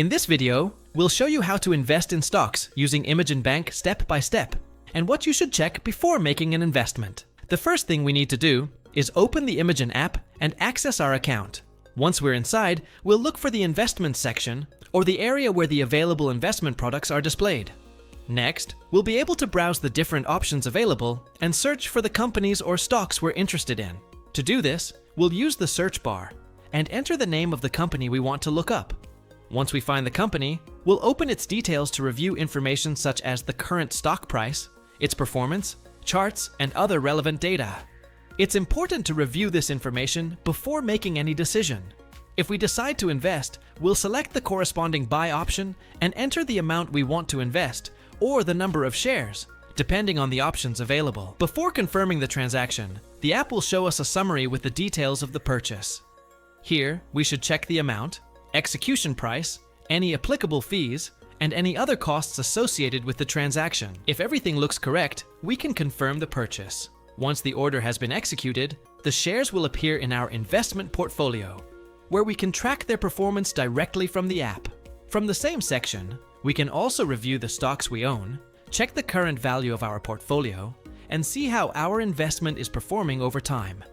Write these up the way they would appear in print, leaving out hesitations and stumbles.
In this video, we'll show you how to invest in stocks using Imagin Bank step by step, and what you should check before making an investment. The first thing we need to do is open the Imagin app and access our account. Once we're inside, we'll look for the investment section or the area where the available investment products are displayed. Next, we'll be able to browse the different options available and search for the companies or stocks we're interested in. To do this, we'll use the search bar and enter the name of the company we want to look up. Once we find the company, we'll open its details to review information such as the current stock price, its performance, charts, and other relevant data. It's important to review this information before making any decision. If we decide to invest, we'll select the corresponding buy option and enter the amount we want to invest or the number of shares, depending on the options available. Before confirming the transaction, the app will show us a summary with the details of the purchase. Here, we should check the amount, execution price, any applicable fees, and any other costs associated with the transaction. If everything looks correct, we can confirm the purchase. Once the order has been executed, the shares will appear in our investment portfolio, where we can track their performance directly from the app. From the same section, we can also review the stocks we own, check the current value of our portfolio, and see how our investment is performing over time.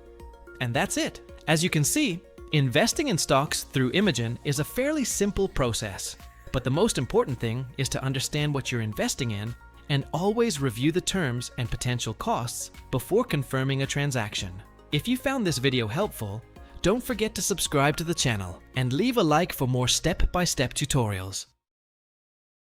And that's it. As you can see, investing in stocks through Imagin is a fairly simple process, but the most important thing is to understand what you're investing in and always review the terms and potential costs before confirming a transaction. If you found this video helpful, don't forget to subscribe to the channel and leave a like for more step-by-step tutorials.